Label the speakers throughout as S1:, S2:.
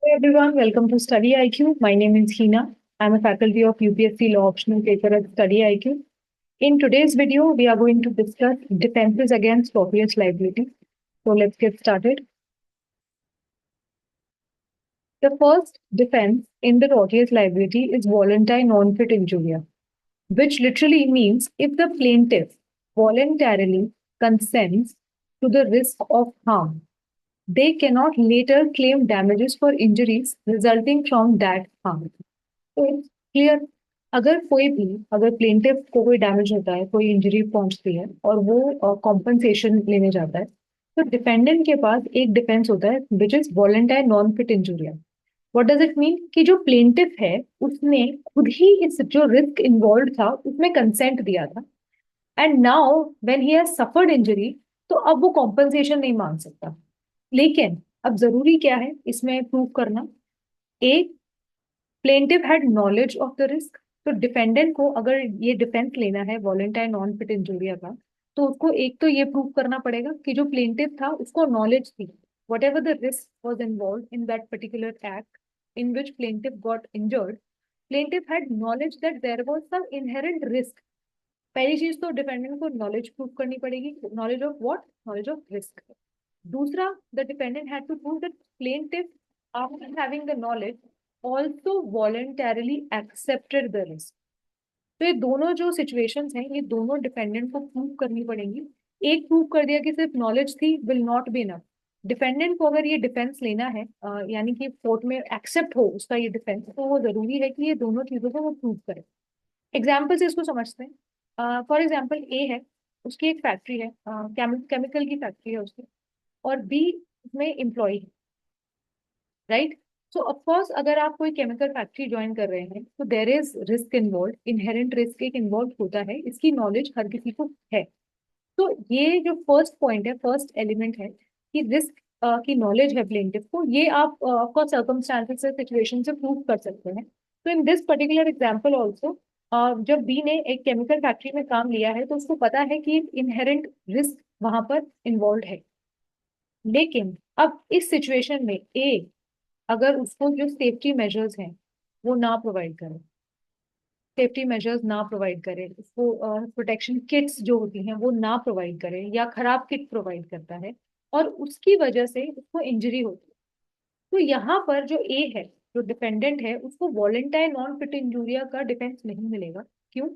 S1: Hey everyone, welcome to Study IQ. My name is Hina. I'm a faculty of UPSC Law Optional Paper at Study IQ. In today's video, we are going to discuss defenses against tortious liability. So let's get started. The first defense in the tortious liability is voluntary non-fit injuria, which literally means if the plaintiff voluntarily consents to the risk of harm, they cannot later claim damages for injuries resulting from that harm. तो it's clear. अगर plaintiff को कोई damage होता है, कोई injury पहुंचती है और वो कॉम्पनसेशन लेने जाता है, तो डिपेंडेंट के पास एक डिफेंस होता है which is volenti non fit injuria. What does it mean कि जो प्लेंटिफ है उसने खुद ही इस जो रिस्क इन्वॉल्व था उसमें कंसेंट दिया था, and now when he has suffered injury तो अब वो कॉम्पनसेशन नहीं मांग सकता। लेकिन अब जरूरी क्या है इसमें प्रूव करना। एक, plaintiff had knowledge of the risk. तो डिफेंडेंट को अगर ये डिफेंस लेना है वॉलेंटाइर नॉन फिट इंजूरिया का, तो उसको एक तो ये प्रूव करना पड़ेगा कि जो प्लेंटिव था उसको नॉलेज थी whatever the risk was involved in that particular act in which plaintiff got injured, plaintiff had knowledge that there was some inherent risk. पहली चीज तो डिफेंडेंट को नॉलेज प्रूव करनी पड़ेगी, knowledge of what, knowledge of risk. दूसरा, the defendant had to prove that plaintiff, after having the knowledge, also voluntarily accepted the risk। तो ये दोनों जो सिचुएशंस हैं ये दोनों डिपेंडेंट को प्रूव करनी पड़ेंगी। एक प्रूव कर दिया कि सिर्फ नॉलेज थी will not be enough. Dependent को अगर ये डिफेंस लेना है, यानी कि कोर्ट में एक्सेप्ट हो उसका ये डिफेंस, तो वो जरूरी है कि ये दोनों चीजों को वो प्रूव करे। एग्जाम्पल से इसको समझते हैं। फॉर एग्जाम्पल ए है, उसकी एक फैक्ट्री है, केमिकल की फैक्ट्री है उसकी, और बी में एम्प्लॉय है, राइट। सो ऑफकोर्स अगर आप कोई केमिकल फैक्ट्री ज्वाइन कर रहे हैं तो there is risk involve, inherent risk एक इन्वॉल्व होता है, इसकी नॉलेज हर किसी को है। तो ये जो फर्स्ट पॉइंट है, फर्स्ट एलिमेंट है कि रिस्क की नॉलेज है प्लेंटिफ को, ये आप ऑफकोर्स सर्कमस्टांसेस से, सिचुएशन से प्रूव कर सकते हैं। तो in this particular example also, जब बी ने एक केमिकल फैक्ट्री में काम लिया है तो उसको पता है कि इनहेरेंट रिस्क वहां पर इन्वॉल्व है। लेकिन अब इस सिचुएशन में ए अगर उसको जो सेफ्टी मेजर्स हैं वो ना प्रोवाइड करें, सेफ्टी मेजर्स ना प्रोवाइड करें, उसको प्रोटेक्शन किट्स जो होती हैं वो ना प्रोवाइड करें, या खराब किट प्रोवाइड करता है और उसकी वजह से उसको इंजरी होती है, तो यहाँ पर जो ए है, जो डिपेंडेंट है, उसको वॉलेंटाइर नॉन फिट इंजूरिया का डिफेंस नहीं मिलेगा। क्यों?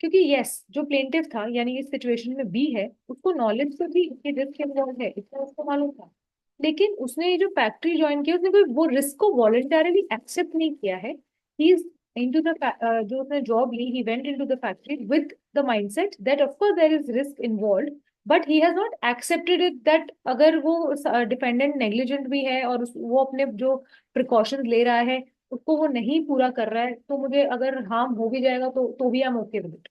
S1: क्योंकि यस, जो प्लेंटिफ था यानी इस सिचुएशन में बी है, उसको नॉलेज तो थी कि रिस्क इन्वॉल्व है, इसका उसको मालूम था। लेकिन उसने ये जो फैक्ट्री ज्वाइन किया उसने कोई वो रिस्क को वॉलेंटरली एक्सेप्ट नहीं किया है। ही इज इनटू द, जो उसने जॉब ली, he went into the factory with the mindset that of course there is risk involve, but he has not accepted it that अगर वो डिपेंडेंट नेग्लिजेंट भी है और वो अपने जो प्रिकॉशंस ले रहा है उसको वो नहीं पूरा कर रहा है, तो मुझे अगर हार्म हो भी जाएगा तो भी I am okay with it.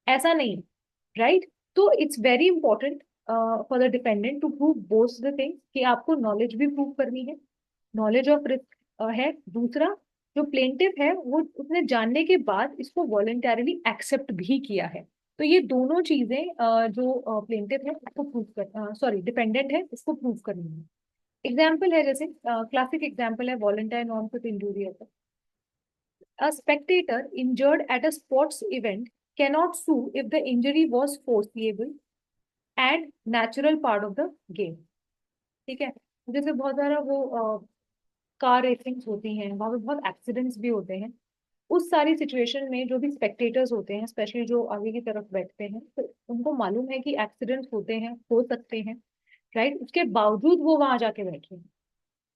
S1: ऐसा नहीं, राइट। तो it's very important for the dependent to prove both the things कि आपको नॉलेज भी प्रूव करनी है, नॉलेज ऑफ रिस्क है। दूसरा, जो प्लेंटिव है वो उसने जानने के बाद इसको वॉलेंटरली एक्सेप्ट भी किया है। तो ये दोनों चीजें जो प्लेंटिव है उसको प्रूव कर, सॉरी डिपेंडेंट है उसको प्रूव करनी है। एग्जाम्पल है, जैसे क्लासिक एग्जाम्पल है वॉलेंटाइर नॉन फिट इंजूरी का। A spectator injured at a sports event cannot sue if the injury was foreseeable and natural part of the game। ठीक है। जैसे बहुत सारा वो कार रेसिंग्स होती हैं, वहां पे बहुत एक्सीडेंट्स भी होते हैं। उस सारी सिचुएशन में जो भी स्पेक्टेटर्स होते हैं, स्पेशली जो आगे की तरफ बैठते हैं, तो उनको मालूम है कि एक्सीडेंट्स होते हैं, हो सकते हैं, राइट। उसके बावजूद वो वहां जाके बैठे हैं,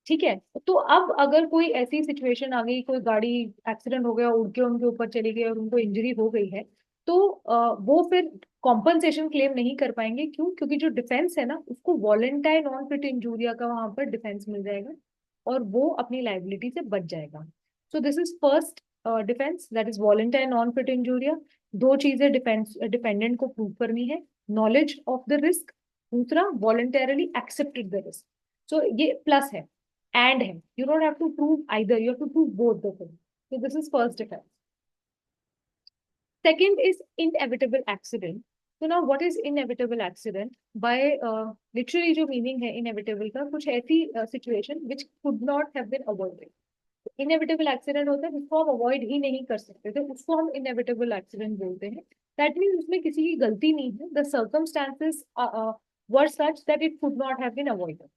S1: ठीक है। तो अब अगर कोई ऐसी सिचुएशन आ गई, कोई गाड़ी एक्सीडेंट हो गया, उड़ के उनके ऊपर चली गई और उनको इंजरी हो गई है, तो वो फिर कॉम्पनसेशन क्लेम नहीं कर पाएंगे। क्यों? क्योंकि जो डिफेंस है ना उसको वॉलेंटाइर नॉन फिट इंजूरिया का वहां पर डिफेंस मिल जाएगा और वो अपनी लाइबिलिटी से बच जाएगा। So this is first defence, that is volenti non fit injuria. दो चीजें डिफेंस डिपेंडेंट को प्रूव करनी है, नॉलेज ऑफ द रिस्क, दूसरा voluntarily accepted the risk. So ये प्लस है, and him. You don't have to prove either. You have to prove both the things. So this is first defense. Second is inevitable accident. तो ना what is inevitable accident by literally जो meaning है inevitable का, कुछ ऐसी situation which could not have been avoided. Inevitable accident होता है जिसको आप अवॉइड ही नहीं कर सकते थे, उसको हम इनएविटेबल एक्सीडेंट बोलते हैं। दैट मीन्स उसमें किसी की गलती नहीं है, the circumstances were such that it could not have been avoided.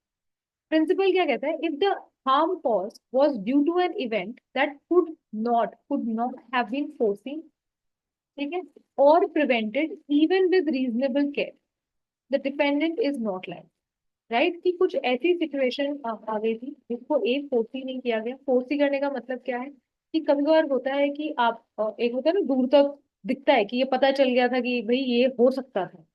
S1: Principle क्या कहता है, if the harm caused was due to an event that could not have been foreseen, ठीक है, और prevented even with reasonable care, the dependent is not life. Right, कि कुछ ऐसी situation आ गई थी जिसको एक फोर्स नहीं किया गया। फोर्स करने का मतलब क्या है कि कभी कभार होता है कि आप एक होता है ना, दूर तक दिखता है कि ये पता चल गया था कि भाई ये हो सकता था,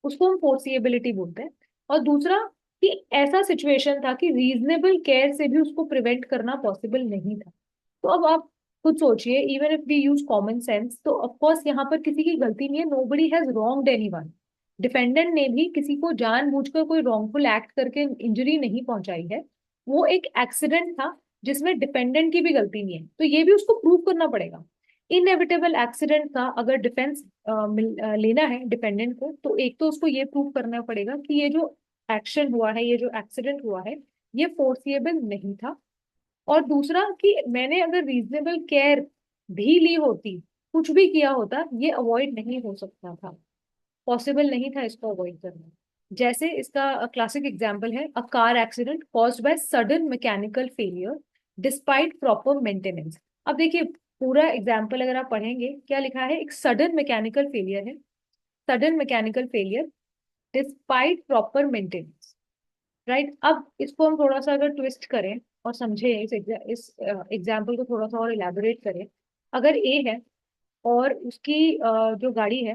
S1: उसको हम फोर्सिएबिलिटी बोलते हैं। और दूसरा कि ऐसा सिचुएशन था कि रीजनेबल केयर से भी उसको प्रिवेंट करना पॉसिबल नहीं था। तो अब आप खुद सोचिए, even if we use common sense, तो ऑफकोर्स यहाँ पर किसी की गलती नहीं है, nobody has wronged anyone. Defendant ने भी किसी को जानबूझकर कोई रॉन्गफुल एक्ट करके इंजरी नहीं पहुंचाई है। वो एक एक्सीडेंट था जिसमें डिपेंडेंट की भी गलती नहीं है, तो ये भी उसको प्रूव करना पड़ेगा। इनएविटेबल एक्सीडेंट का अगर डिफेंस लेना है डिपेंडेंट को, तो एक तो उसको ये प्रूव करना पड़ेगा कि ये जो एक्शन हुआ है, ये जो एक्सीडेंट हुआ है, ये फोर्सिएबल नहीं था। और दूसरा कि मैंने अगर रीजनेबल केयर भी ली होती, कुछ भी किया होता, ये अवॉइड नहीं हो सकता था, पॉसिबल नहीं था इसको अवॉइड करना। जैसे इसका क्लासिक एग्जांपल है a car accident caused by sudden mechanical failure despite proper maintenance. अब देखिए, पूरा एग्जांपल अगर आप पढ़ेंगे, क्या लिखा है, एक सडन मैकेनिकल फेलियर है, sudden mechanical failure despite proper maintenance. Right, अब इसको हम थोड़ा सा अगर ट्विस्ट करें और समझे, इस एग्जाम्पल को थोड़ा सा और इलेबोरेट करें। अगर ए है और उसकी जो गाड़ी है,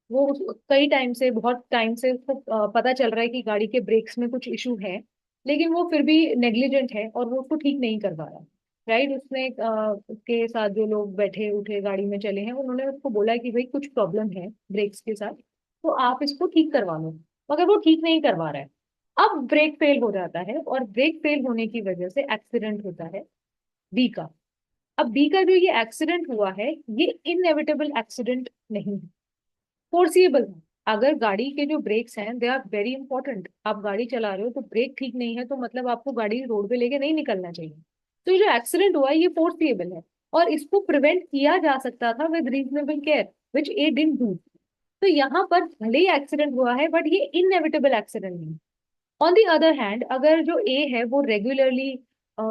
S1: वो कई टाइम से, बहुत टाइम से उसको पता चल रहा है कि गाड़ी के ब्रेक्स में कुछ इशू है, लेकिन वो फिर भी नेग्लिजेंट है और वो उसको ठीक नहीं करवा रहा। राइट, उसने उसके साथ जो लोग बैठे उठे गाड़ी में चले हैं, उन्होंने उसको बोला कि भाई कुछ प्रॉब्लम है ब्रेक्स के साथ, तो आप इसको ठीक करवा लो। मगर वो ठीक नहीं करवा रहा है। अब ब्रेक फेल हो जाता है और ब्रेक फेल होने की वजह से एक्सीडेंट होता है बी का। अब बी का जो ये एक्सीडेंट हुआ है, ये इनएविटेबल एक्सीडेंट नहीं है, फोर्सिएबल है। अगर गाड़ी के जो ब्रेक्स हैं दे आर वेरी इंपॉर्टेंट, आप गाड़ी चला रहे हो तो ब्रेक ठीक नहीं है, तो मतलब आपको गाड़ी रोड पे लेके नहीं निकलना चाहिए। तो ये जो एक्सीडेंट हुआ है ये फोर्सिएबल है, और इसको प्रिवेंट किया जा सकता था with reasonable care, which A didn't do. तो यहाँ पर भले ही एक्सीडेंट हुआ है, बट ये इनएविटेबल एक्सीडेंट नहीं। ऑन दी अदर हैंड, अगर जो ए है वो रेगुलरली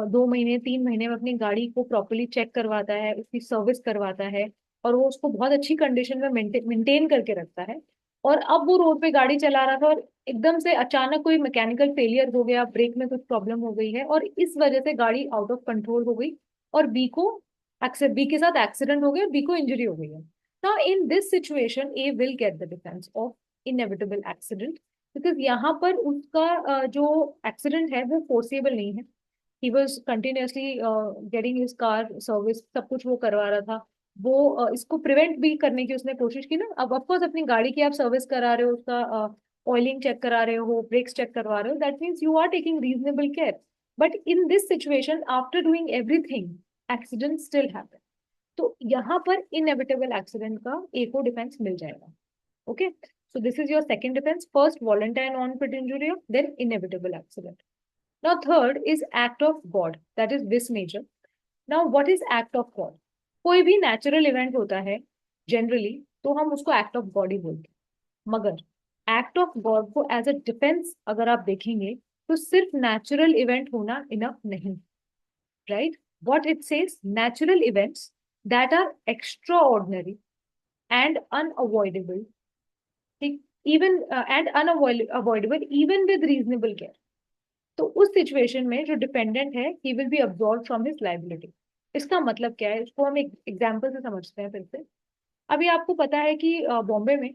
S1: 2 महीने 3 महीने में अपनी गाड़ी को प्रॉपरली चेक करवाता है, उसकी सर्विस करवाता है, और वो उसको बहुत अच्छी कंडीशन में मेंटेन करके रखता है, और अब वो रोड पे गाड़ी चला रहा था और एकदम से अचानक कोई मैकेनिकल फेलियर हो गया, ब्रेक में कुछ प्रॉब्लम हो गई है और इस वजह से गाड़ी आउट ऑफ कंट्रोल हो गई, और बी के साथ एक्सीडेंट हो गया, बी को इंजरी हो गई है। Now in this situation A will get the defence of inevitable accident, because यहाँ पर उसका जो एक्सीडेंट है वो फोर्सेबल नहीं है। He was continuously getting his car service, सब कुछ वो करवा रहा था। वो इसको प्रिवेंट भी करने की उसने कोशिश की ना। अब ऑफकोर्स अपनी गाड़ी की आप सर्विस करा रहे हो, उसका ऑयलिंग चेक करा रहे हो, ब्रेक्स चेक करवा रहे हो, that means you are taking reasonable care. But in this situation after doing everything, accident still happen. तो यहाँ पर इनएविटेबल एक्सीडेंट का एक को डिफेंस मिल जाएगा। Okay, so this is your second defense. First, voluntary non-fit injury, then inevitable accident. Now, third is act of God, that is vis major. Now, what is act of God? कोई भी natural event होता है generally, तो हम उसको act of God ही बोलते हैं। मगर एक्ट ऑफ गॉड को एज अ डिफेंस अगर आप देखेंगे, तो सिर्फ नेचुरल इवेंट होना इनफ नहीं। Right, what it says, natural events that are extra ordinary and unavoidable, ठीक, even and unavoidable even with reasonable care. तो उस सिचुएशन में जो डिपेंडेंट है he will be absorb from his liability. इसका मतलब क्या है, इसको हम एक एग्जांपल से समझते हैं फिर से। अभी आपको पता है कि बॉम्बे में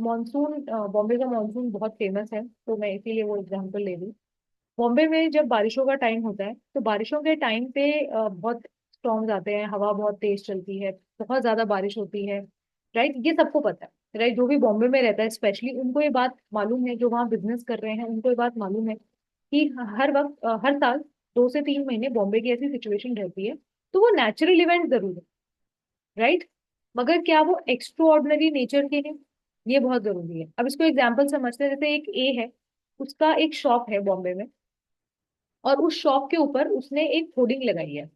S1: मॉनसून, बॉम्बे का मॉनसून बहुत फेमस है, तो मैं इसीलिए वो एग्जांपल ले रही हूँ। बॉम्बे में जब बारिशों का टाइम होता है, तो बारिशों के टाइम पे बहुत स्टॉर्म्स आते हैं, हवा बहुत तेज चलती है, बहुत ज्यादा बारिश होती है। राइट, ये सबको पता है। राइट, जो भी बॉम्बे में रहता है स्पेशली, उनको ये बात मालूम है, जो वहाँ बिजनेस कर रहे हैं उनको ये बात मालूम है कि हर वक्त हर साल 2 से 3 महीने बॉम्बे की ऐसी सिचुएशन रहती है। तो वो नेचुरल इवेंट जरूर है, राइट, मगर क्या वो एक्स्ट्रा ऑर्डिनरी नेचर के हैं? ये बहुत जरूरी है। अब इसको एग्जाम्पल समझते हैं, जैसे एक ए है, उसका एक शॉप है बॉम्बे में, और उस शॉप के ऊपर उसने एक होर्डिंग लगाई है।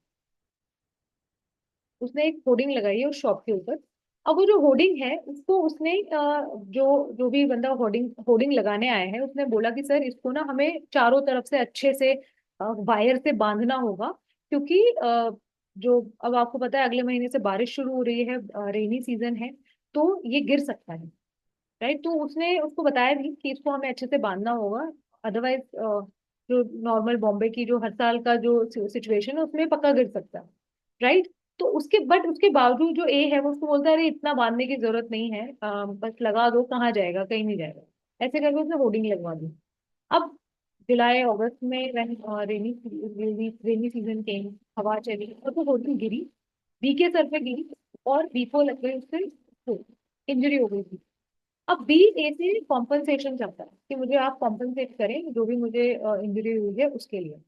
S1: उसने एक होर्डिंग लगाई है उस शॉप के ऊपर। अब वो जो होर्डिंग है उसको उसने जो जो भी बंदा होर्डिंग होर्डिंग लगाने आया है उसने बोला कि सर इसको ना हमें चारों तरफ से अच्छे से वायर से बांधना होगा, क्योंकि जो अब आपको पता है अगले महीने से बारिश शुरू हो रही है, रेनी सीजन है, तो ये गिर सकता है। राइट, तो उसने उसको बताया भी कि इसको हमें अच्छे से बांधना होगा, अदरवाइज जो नॉर्मल बॉम्बे की जो हर साल का जो सिचुएशन है उसमें पक्का गिर सकता है। राइट, तो उसके बावजूद जो ए है वो उसको बोलता है अरे इतना बांधने की जरूरत नहीं है, बस लगा दो, कहाँ जाएगा, कहीं नहीं जाएगा। ऐसे करके उसने होर्डिंग लगवा दी। अब जुलाई अगस्त में रेनी रेनी सीजन के, हवा चली और वो होर्डिंग गिरी, बी के सर पे गिरी, और बी को लग गई उससे इंजरी हो गई थी। अब बी ए से कॉम्पनसेशन चाहता है कि मुझे आप कॉम्पनसेट करें जो भी मुझे इंजरी हुई है उसके लिए।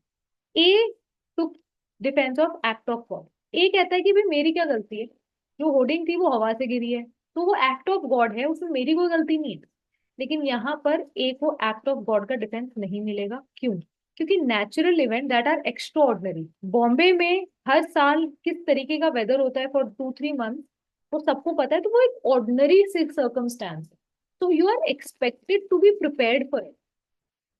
S1: A took defence of act of God. A कहता है कि भाई मेरी क्या गलती है, जो होर्डिंग थी वो हवा से गिरी है, तो वो एक्ट ऑफ गॉड है, उसमें मेरी कोई गलती नहीं है। लेकिन यहाँ पर ए को एक्ट ऑफ गॉड का डिफेंस नहीं मिलेगा, क्यों? क्योंकि natural event that are extra ordinary, Bombay में हर साल किस तरीके का वेदर होता है फॉर 2-3 मंथ, वो सबको पता है, तो वो एक ऑर्डिनरी सर्कमस्टांस है। तो you are expected to be prepared for it.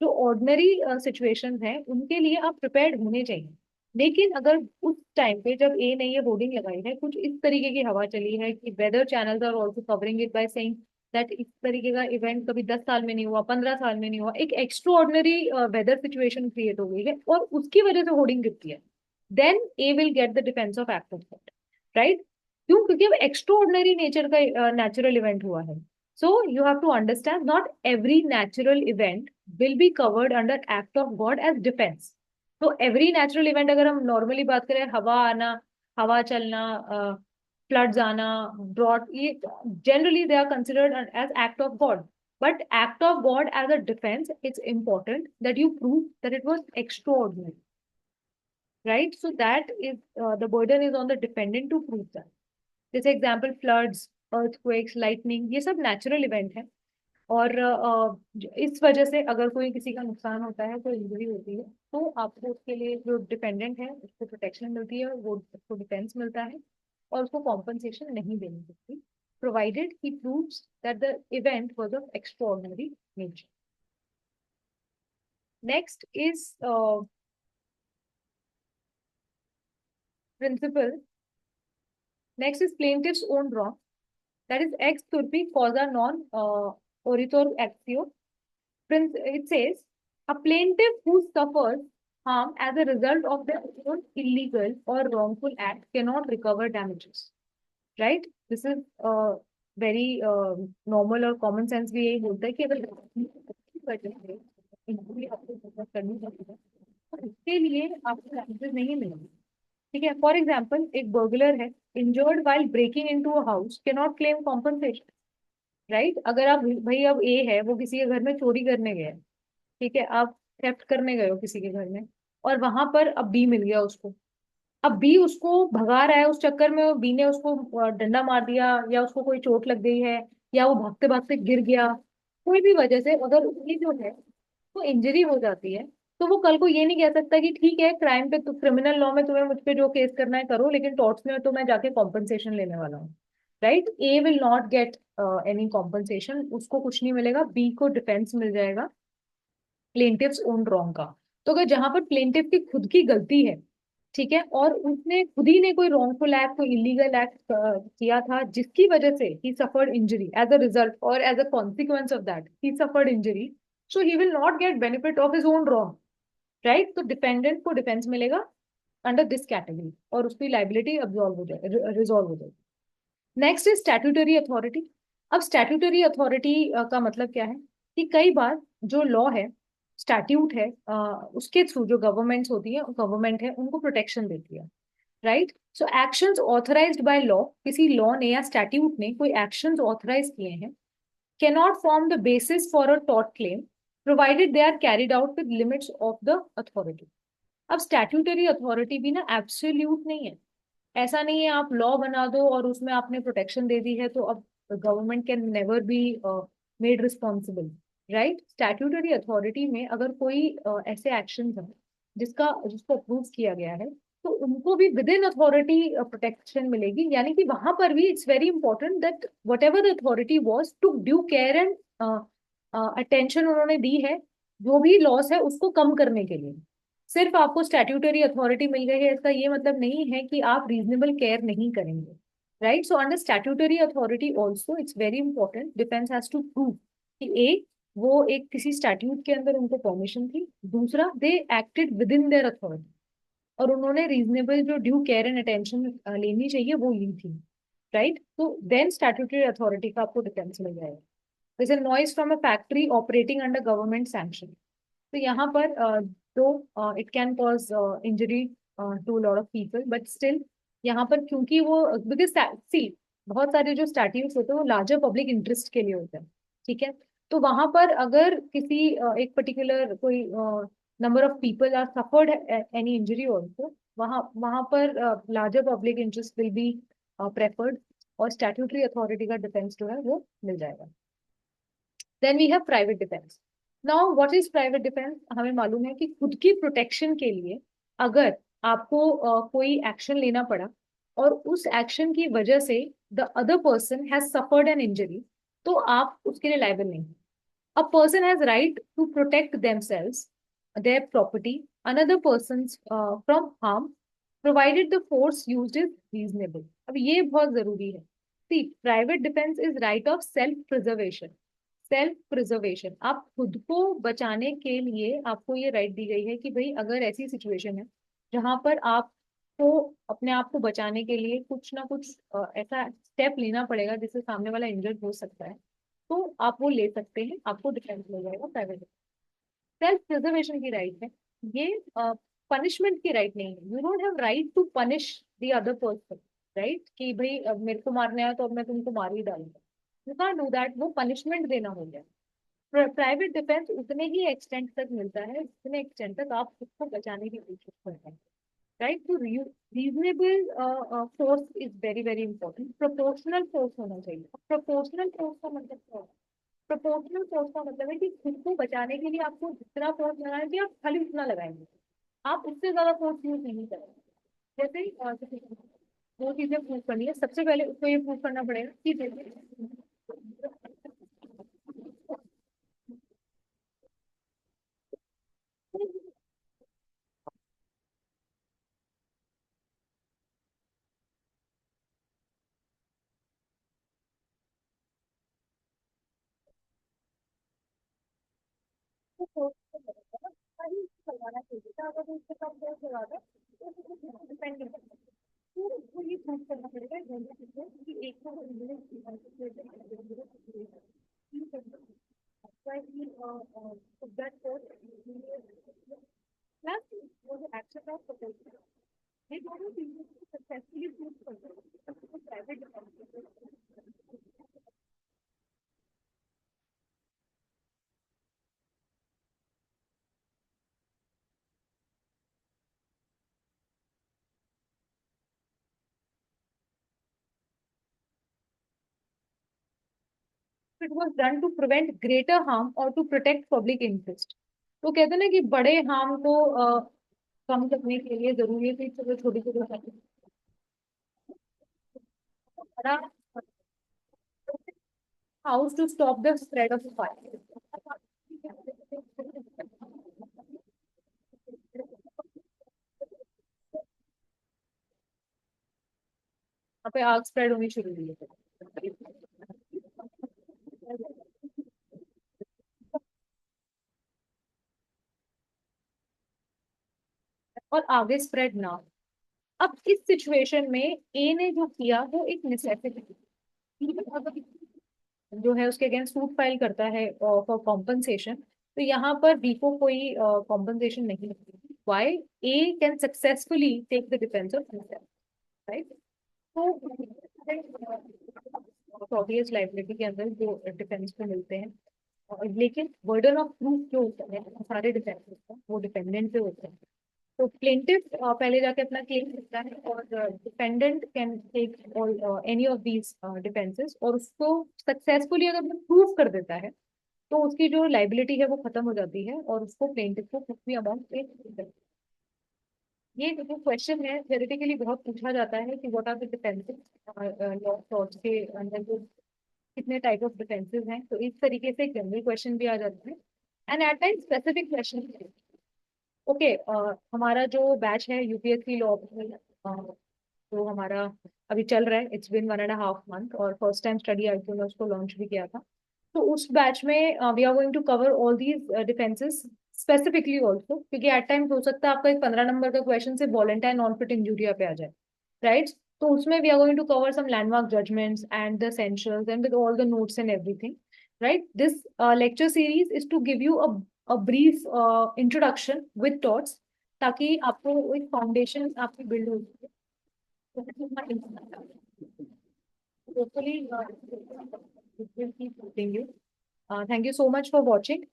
S1: जो ऑर्डिनरी सिचुएशंस हैं उनके लिए आप प्रिपेयर्ड होने चाहिए। लेकिन अगर उस टाइम पे जब ए ने ये होर्डिंग लगाई है, कुछ इस तरीके की हवा चली है कि weather channels are also covering it by saying that इस तरीके का इवेंट कभी 10 साल में नहीं हुआ, 15 साल में नहीं हुआ, एक extra ordinary weather situation create हो गई है और उसकी वजह से होर्डिंग गिरती है, then A will get the defence of act of God. Right, क्यों? क्योंकि अब एक्स्ट्रा ऑर्डिनरी नेचर का नेचुरल इवेंट हुआ है। So you have to understand not every natural event will be covered under act of God as defense. तो every natural event अगर हम normally बात करें, हवा आना, हवा चलना, फ्लड्स आना, ड्रॉट, ये generally they are considered as act of God. But act of God as a defence, it's important that you prove that it was extraordinary. Right, so that is the burden is on the defendant to prove that. जैसे example floods, earthquakes, lightning, ये सब natural event है, और इस वजह से अगर कोई किसी का नुकसान होता है, कोई इंजरी होती है, तो आपको उसके लिए जो डिपेंडेंट है उसको प्रोटेक्शन मिलती है, वो उसको डिफेंस मिलता है, और उसको कॉम्पनसेशन नहीं देनी पड़ती, provided he proves that the event was of extraordinary nature. Next is principle, next is plaintiff's own wrong, that is ex turpi causa non oritur actio. It says a plaintiff who suffers harm as a result of their own illegal or wrongful act cannot recover damages. Right? This is very normal और common sense भी यही बोलता है कि अगर वजह से injury आपको सफर करनी पड़ती है तो इसके लिए आपको damages नहीं मिलेंगे। ठीक है, फॉर एग्जाम्पल एक बर्गलर है, injured while breaking into a house, can not claim compensation. Right, अगर आप, भाई अब ए है वो किसी के घर में चोरी करने गया है, ठीक है, आप थेफ्ट करने गए हो किसी के घर में, और वहां पर अब बी मिल गया उसको। अब बी उसको भगा रहा है, उस चक्कर में बी ने उसको डंडा मार दिया, या उसको कोई चोट लग गई है, या वो भागते भागते गिर गया, कोई भी वजह से अगर उसकी जो है वो इंजरी हो जाती है, तो वो कल को ये नहीं कह सकता कि ठीक है क्राइम पे, तो क्रिमिनल लॉ में तुम्हें मुझ पे जो केस करना है करो, लेकिन टॉर्ट्स में तो मैं जाके कॉम्पनसेशन लेने वाला हूँ। Right, A will not get any compensation, उसको कुछ नहीं मिलेगा, बी को डिफेंस मिल जाएगा प्लेंटिफ्स ओन रॉन्ग का। तो अगर जहां पर प्लेंटिफ की खुद की गलती है, ठीक है, और उसने खुद ही ने कोई रॉन्गफुल एक्ट, कोई इलीगल एक्ट किया था जिसकी वजह से he suffered injury, as a result और as a consequence of that he suffered injury, so he will not get benefit of his own wrong. Right, तो डिपेंडेंट को डिफेंस मिलेगा अंडर दिस कैटेगरी, और उसकी लाइबिलिटी अब्सॉल्व हो जाए, resolve हो जाएगी। Next is statutory authority. अब स्टैट्यूटरी अथॉरिटी का मतलब क्या है कि कई बार जो लॉ है, स्टैट्यूट है, उसके थ्रू जो गवर्नमेंट्स होती है, गवर्नमेंट है, उनको प्रोटेक्शन देती है। Right, so actions authorised by law, किसी लॉ ने या स्टैट्यूट ने कोई एक्शंस ऑथराइज किए हैं, cannot form the basis for a tort claim provided they are carried out with limits of the authority. अब स्टैट्यूटरी अथॉरिटी भी ना एब्सोल्यूट नहीं है। ऐसा नहीं है आप लॉ बना दो और उसमें आपने प्रोटेक्शन दे दी है तो अब government can never be made responsible, right. Statutory authority में अगर कोई ऐसे एक्शन है जिसको अप्रूव किया गया है, तो उनको भी विद इन अथॉरिटी प्रोटेक्शन मिलेगी। यानी कि वहां पर भी it's very important that whatever the authority was to due care and attention उन्होंने दी है जो भी लॉस है उसको कम करने के लिए। सिर्फ आपको स्टैट्यूटरी अथॉरिटी मिल गई है इसका ये मतलब नहीं है कि आप रीजनेबल केयर नहीं करेंगे, right. So under statutory authority also it's very important defence has to prove कि एक वो एक किसी स्टैट्यूट के अंदर उनको परमिशन थी, दूसरा दे acted with in their authority और उन्होंने रीजनेबल जो ड्यू केयर एंड अटेंशन लेनी चाहिए वो ली थी, राइट। तो देन स्टैट्यूटरी अथॉरिटी का आपको डिफेंस मिल जाएगा। जैसे noise from a factory operating under government sanction, तो यहाँ पर though it can cause injury to lot of people, but still यहाँ पर क्योंकि वो बिकॉज सी बहुत सारे जो स्टैट्यूट्स होते हैं वो लार्जर पब्लिक इंटरेस्ट के लिए होते हैं, ठीक है। तो वहां पर अगर किसी एक पर्टिकुलर कोई number of people are suffered any injury also, वहां वहां पर larger public interest will be preferred और स्टैट्यूटरी अथॉरिटी का डिफेंस जो है वो मिल जाएगा। Then we have private defence. Now what is private defence? हमें मालूम है कि खुद की प्रोटेक्शन के लिए अगर आपको कोई एक्शन लेना पड़ा और उस एक्शन की वजह से the other person has suffered an injury, तो आप उसके लिए लायबल नहीं। A person has right to protect themselves, their property, another person's from harm, provided the force used is reasonable। अब ये बहुत जरूरी है। See, private defense is right of self preservation। Self preservation, आप खुद को बचाने के लिए आपको ये राइट दी गई है कि भाई अगर ऐसी सिचुएशन है जहां पर आपको अपने आप को बचाने के लिए कुछ ना कुछ ऐसा स्टेप लेना पड़ेगा जिससे सामने वाला इंजर्ड हो सकता है, तो आप वो ले सकते हैं, आपको डिफेंस मिल जाएगा प्राइवेट। सेल्फ प्रिजर्वेशन की राइट है, ये पनिशमेंट की राइट नहीं है। You don't have right to punish the other person, right, कि भाई अब मेरे को मारने आया तो अब मैं तुमको मार ही डालूंगा। यू कैन डू दैट, वो पनिशमेंट देना हो गया। प्राइवेट डिफेंस उतने ही एक्सटेंट तक मिलता है जितने एक्सटेंट तक आप खुद को बचाने की कोशिश करते हैं, राइट। तो reasonable force is very very important. Proportional force होना चाहिए। प्रोपोर्शनल फोर्स का मतलब क्या है? प्रोपोर्शनल फोर्स का मतलब है कि खुद को बचाने के लिए आपको जितना फोर्स लगाना चाहिए आप खाली उतना लगाएंगे, आप उससे ज्यादा फोर्स यूज नहीं करेंगे। जैसे दो चीजें प्रूव करनी है, सबसे पहले उसको ये प्रूव करना पड़ेगा कि जैसे करवाना चाहिए था, अगर उसके साथ बहुत ज्यादा तो डिपेंड नहीं करता। तो उसको ये प्रूव करना पड़ेगा कि एक तो प्लस वो जो एक्शन ऑफ प्रोटेक्शन, ये दोनों चीजें सक्सेसफुली प्रूव कर दो private it was done to prevent greater harm और टू प्रोटेक्ट पब्लिक इंटरेस्ट। तो कहते हैं ना कि बड़े हार्म को कम करने के लिए जरूरी है कि चलो छोटी छोटी बड़ा house to stop the spread of fire. वहाँ पे आग स्प्रेड होनी शुरू हुई है और आगे स्प्रेड ना हो। अब इस सिचुएशन में ए ने जो किया वो एक नेसेसिटी थी। अगर जो है उसके अगेंस्ट सूट फाइल करता है फॉर कॉम्पनसेशन, तो यहाँ पर बी को कोई कॉम्पनसेशन नहीं मिलती। Why? A can successfully take the defence of himself, right. तो ऑब्वियस लाइबिलिटी के अंदर जो डिफेंस को मिलते हैं, लेकिन बर्डन ऑफ प्रूफ जो होता है सारे डिफेंसेस का वो डिपेंडेंट पे होता है। तो प्लेंटिफ पहले जाके अपना केस लिखता है और defendant can take all any of these defences, और उसको सक्सेसफुली अगर वो प्रूव कर देता है तो उसकी जो लाइबिलिटी है वो खत्म हो जाती है और उसको प्लेंटिफ को कुछ भी अमाउंट पे करना है। ये जो क्वेश्चन है थ्योरेटिकली बहुत पूछा जाता है कि what are the defences law torts के अंदर जो कितने टाइप ऑफ डिफेंसेस हैं, तो इस तरीके से एक जनरल क्वेश्चन भी आ जाता है and at time specific question. Okay, हमारा जो बैच है यूपीएससी लॉ, जो हमारा अभी चल रहा है, इट्स बिन 1.5 मंथ और फर्स्ट टाइम स्टडी आई थी, मैं उसको लॉन्च भी किया था। तो उस बैच में we are going to cover all these defences specifically also, क्योंकि एट टाइम्स हो सकता है आपका एक 15 नंबर का क्वेश्चन से वॉलेंटाइन नॉन फिट इंजूरिया पे आ जाए, राइट? तो उसमें we are going to cover some landmark judgments and the essentials and with all the notes and everything, right? This lecture series is to give you a brief introduction with thoughts, ताकि आपको एक foundation आपकी build हो सके। Hopefully, it will keep helping you. Thank you so much for watching.